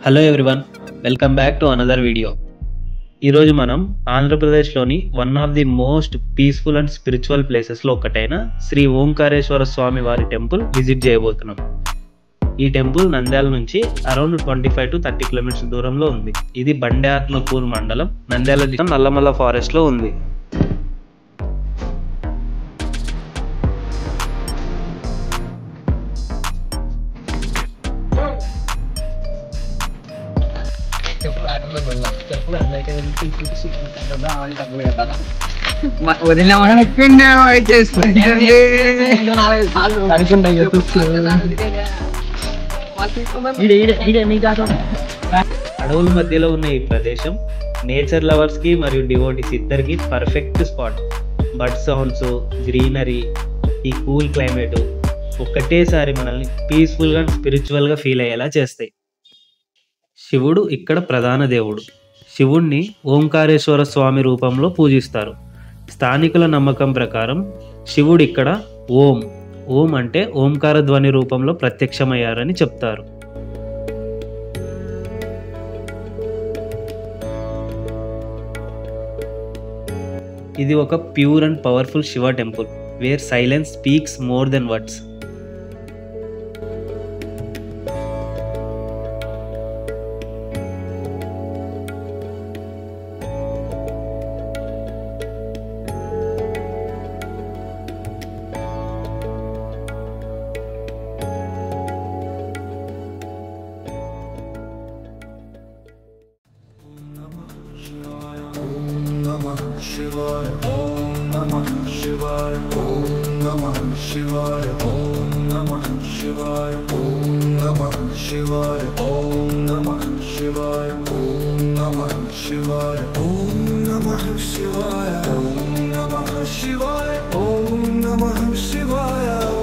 Hello everyone, welcome back to another video. ఈరోజు మనం ఆంధ్రప్రదేశ్లోని one of the most peaceful and spiritual ప్లేసెస్లో ఒకటైన శ్రీ ఓంకారేశ్వర స్వామి వారి టెంపుల్ విజిట్ చేయబోతున్నాం. ఈ టెంపుల్ నంద్యాల నుంచి అరౌండ్ 25 to 30 కిలోమీటర్స్ దూరంలో ఉంది. ఇది బండే ఆత్మకూరు మండలం, నంద్యాల జిల్లా, నల్లమల్ల ఫారెస్ట్లో ఉంది. అడవుల మధ్యలో ఉన్న ఈ ప్రదేశం నేచర్ లవర్స్ కి మరియు డివోటీస్ ఇద్దరికి perfect spot. Bird sounds, greenery, ఈ కూల్ క్లైమేట్ ఒకటేసారి మనల్ని పీస్ఫుల్ గా స్పిరిచువల్ గా ఫీల్ అయ్యేలా చేస్తాయి. శివుడు ఇక్కడ ప్రధాన దేవుడు. శివుణ్ణి ఓంకారేశ్వర స్వామి రూపంలో పూజిస్తారు. స్థానికుల నమ్మకం ప్రకారం శివుడు ఇక్కడ ఓం అంటే ఓంకార ధ్వని రూపంలో ప్రత్యక్షమయ్యారని చెప్తారు. ఇది ఒక pure and powerful Shiva temple where silence speaks more than words. Shivaya, Om Namah Shivaya, Om Namah Shivaya, Om Namah Shivaya, Om Namah Shivaya, Om Namah Shivaya, Om Namah Shivaya, Om Namah Shivaya, Om Namah Shivaya, Om Namah Shivaya, Om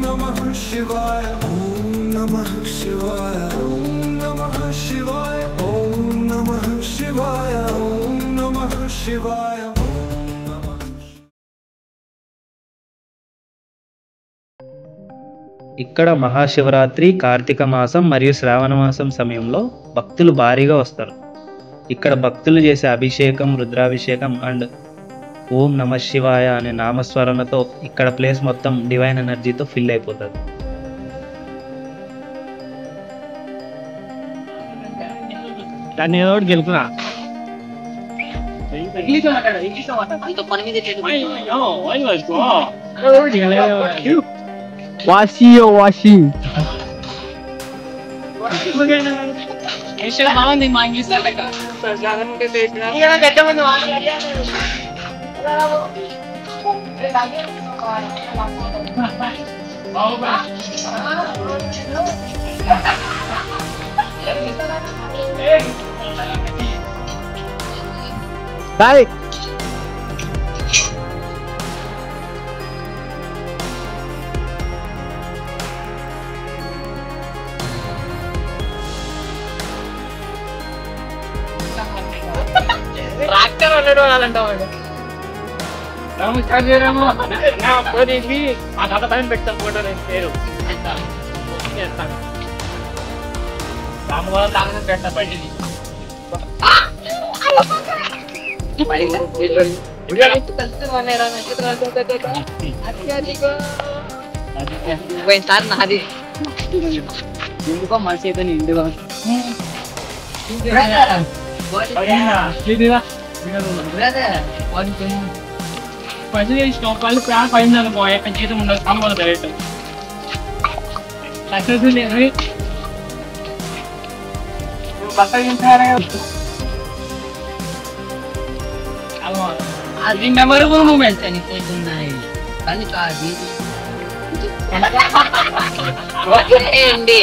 Namah Shivaya, Om Namah Shivaya, Om Namah Shivaya, Om Namah Shivaya, Om Namah Shivaya. ఇక్కడ మహాశివరాత్రి, కార్తీక మాసం మరియు శ్రావణ మాసం సమయంలో భక్తులు భారీగా వస్తారు. ఇక్కడ భక్తులు చేసే అభిషేకం, రుద్రాభిషేకం అండ్ ఓం నమ శివాయ అనే నామస్మరణతో ఇక్కడ ప్లేస్ మొత్తం డివైన్ ఎనర్జీతో ఫిల్ అయిపోతుంది. దాన్ని ఏదో ఒకటి గెలుపురా. వాషియో వాషి బాయ్. ట్రాక్టర్ అన్నాడు వాళ్ళంటావు ఆ తాత పైన పెడతాను ఫోటో పేరు దానివల్ల తాగ పెట్ట పడింది. సార్ నాది ఎందుకో మనసు అయితే నిండుగా వాళ్ళు ప్రాణ పైన పోయా జీతం ఉండదు. కాంబోలు డైరెక్ట్ అది మెమరబుల్ మూమెంట్స్ అనిపోతున్నాయి. కానీ కాదు వదిలేయండి,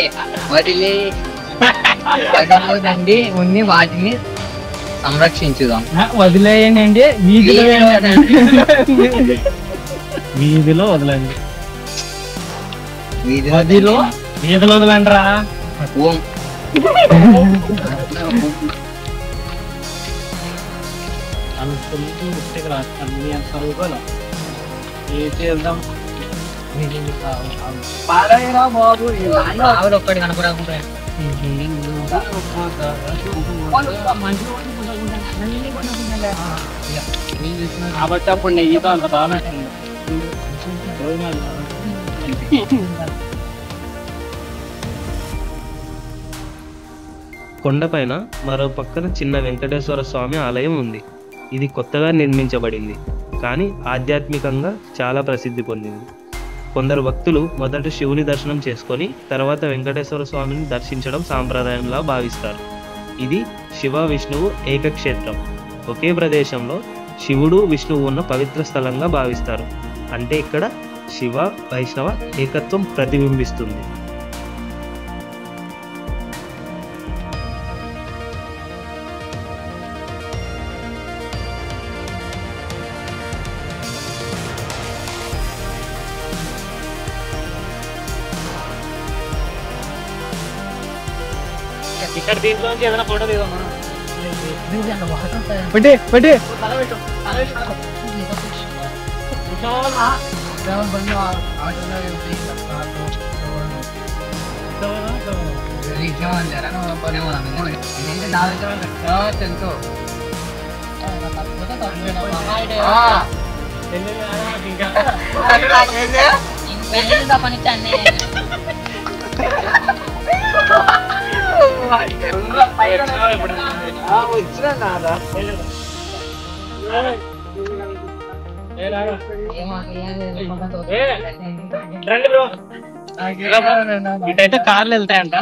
వదిలేదండి, ఉన్ని వాటిని సంరక్షించుదాం. వదిలేయండి, వీధిలో వదలండి, వీధిలో వదలండి రా. ఓం ఏ చేద్దాం ఆవిడ ఒక్కటి కనపడకుండా కాబట్టి అప్పుడు నెయ్యితో అంత బాగా కొండపైన మరో పక్కన చిన్న వెంకటేశ్వర స్వామి ఆలయం ఉంది. ఇది కొత్తగా నిర్మించబడింది, కానీ ఆధ్యాత్మికంగా చాలా ప్రసిద్ధి పొందింది. కొందరు భక్తులు మొదట శివుని దర్శనం చేసుకొని తర్వాత వెంకటేశ్వర స్వామిని దర్శించడం సాంప్రదాయంలా భావిస్తారు. ఇది శివ విష్ణువు ఏకక్షేత్రం, ఒకే ప్రదేశంలో శివుడు విష్ణువు ఉన్న పవిత్ర స్థలంగా భావిస్తారు. అంటే ఇక్కడ శివ వైష్ణవ ఏకత్వం ప్రతిబింబిస్తుంది. ఇక్కడ దీంట్లోంచి ఏదైనా ఫోటో దిగమ్మా. ఇటైతే కార్లు వెళ్తాయంట,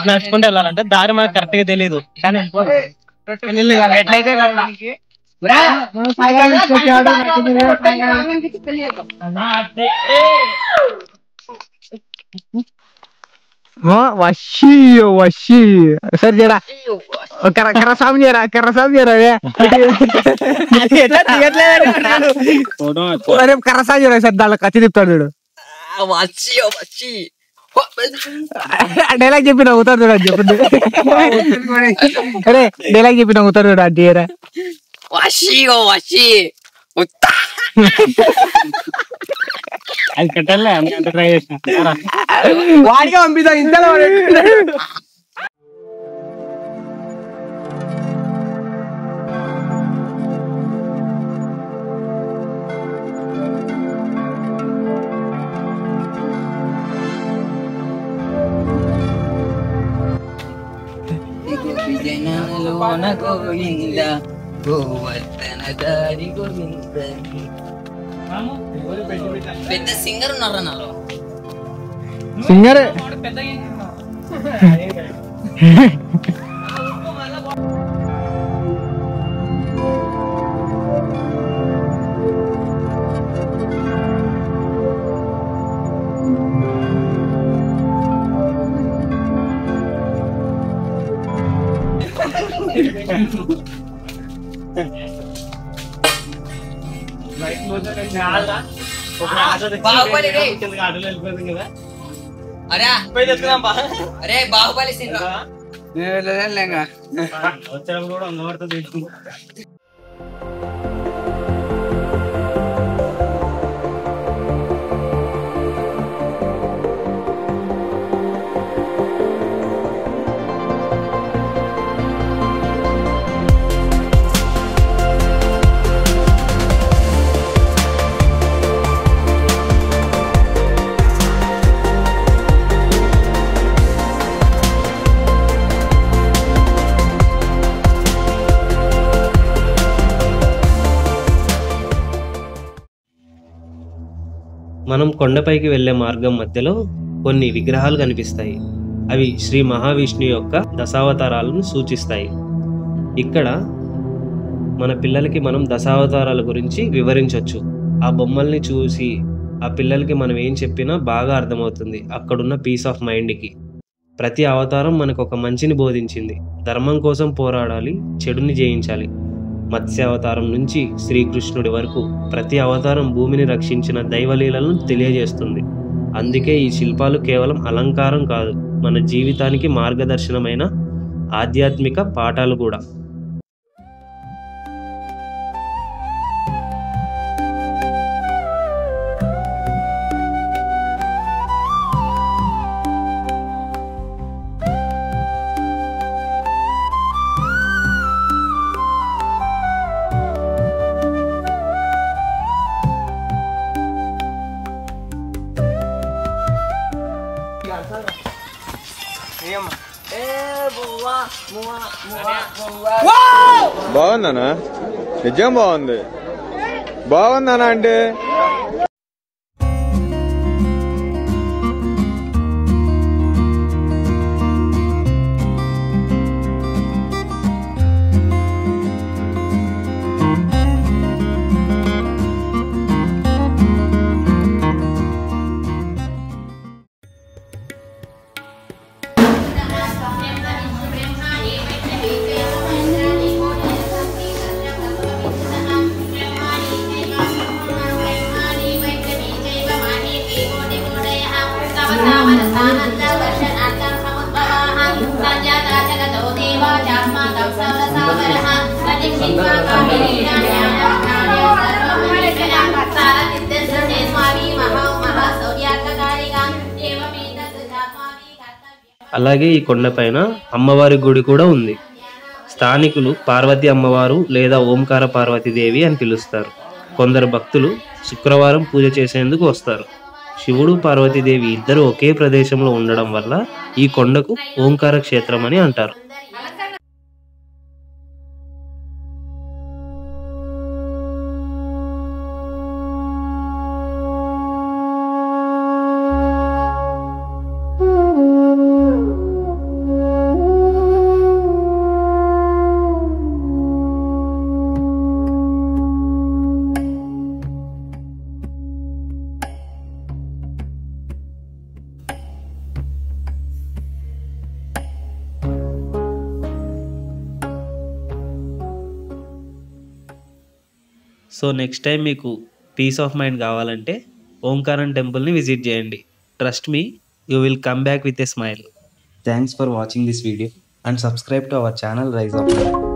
నడుచుకుంటూ వెళ్ళాలంటే దారి మనకు కరెక్ట్ గా తెలియదు. కానీ ఎట్లయితే వషి సరే జరా కర్రస్వామి చేయరా కర్రస్వామి చేయరా సార్ దాంట్లో కత్తి తిప్పుతాడు చూడు. డైలాగ్ చెప్పి నవ్వుతారు చూడు అని చెప్పింది. అరే డైలాగ్ చెప్పి నవ్వుతారు చూడు అంటే అది కట్టాలే అంత ట్రై చేసిన వాడిగా పంపిద్దాం ఇంతలో. పెద్ద సింగర్ ఉన్నారా నాలో? సింగర్ బాహుబలి అరే బాహుబలి సినిమా వచ్చినప్పుడు కూడా అంగవారితో తీసుకుంటా. మనం కొండపైకి వెళ్లే మార్గం మధ్యలో కొన్ని విగ్రహాలు కనిపిస్తాయి. అవి శ్రీ మహావిష్ణువు యొక్క దశావతారాలను సూచిస్తాయి. ఇక్కడ మన పిల్లలకి మనం దశావతారాల గురించి వివరించవచ్చు. ఆ బొమ్మల్ని చూసి ఆ పిల్లలకి మనం ఏం చెప్పినా బాగా అర్థమవుతుంది. అక్కడున్న పీస్ ఆఫ్ మైండ్కి ప్రతి అవతారం మనకు ఒక మంచిని బోధించింది. ధర్మం కోసం పోరాడాలి, చెడుని జయించాలి. మత్స్యావతారం నుంచి శ్రీకృష్ణుడి వరకు ప్రతి అవతారం భూమిని రక్షించిన దైవలీలను తెలియజేస్తుంది. అందుకే ఈ శిల్పాలు కేవలం అలంకారం కాదు, మన జీవితానికి మార్గదర్శనమైన ఆధ్యాత్మిక పాఠాలు కూడా. బాగుందనా? నిజం బాగుంది. బాగుందనా అంటే అలాగే ఈ కొండపైన అమ్మవారి గుడి కూడా ఉంది. స్థానికులు పార్వతి అమ్మవారు లేదా ఓంకార పార్వతీదేవి అని పిలుస్తారు. కొందరు భక్తులు శుక్రవారం పూజ చేసేందుకు వస్తారు. శివుడు పార్వతీదేవి ఇద్దరు ఒకే ప్రదేశంలో ఉండడం వల్ల ఈ కొండకు ఓంకార క్షేత్రం అని అంటారు. సో నెక్స్ట్ టైం మీకు పీస్ ఆఫ్ మైండ్ కావాలంటే ఓంకారం టెంపుల్ని విజిట్ చేయండి. Trust me, you will come back with a smile. Thanks for watching this video and subscribe to our channel Rise of mind.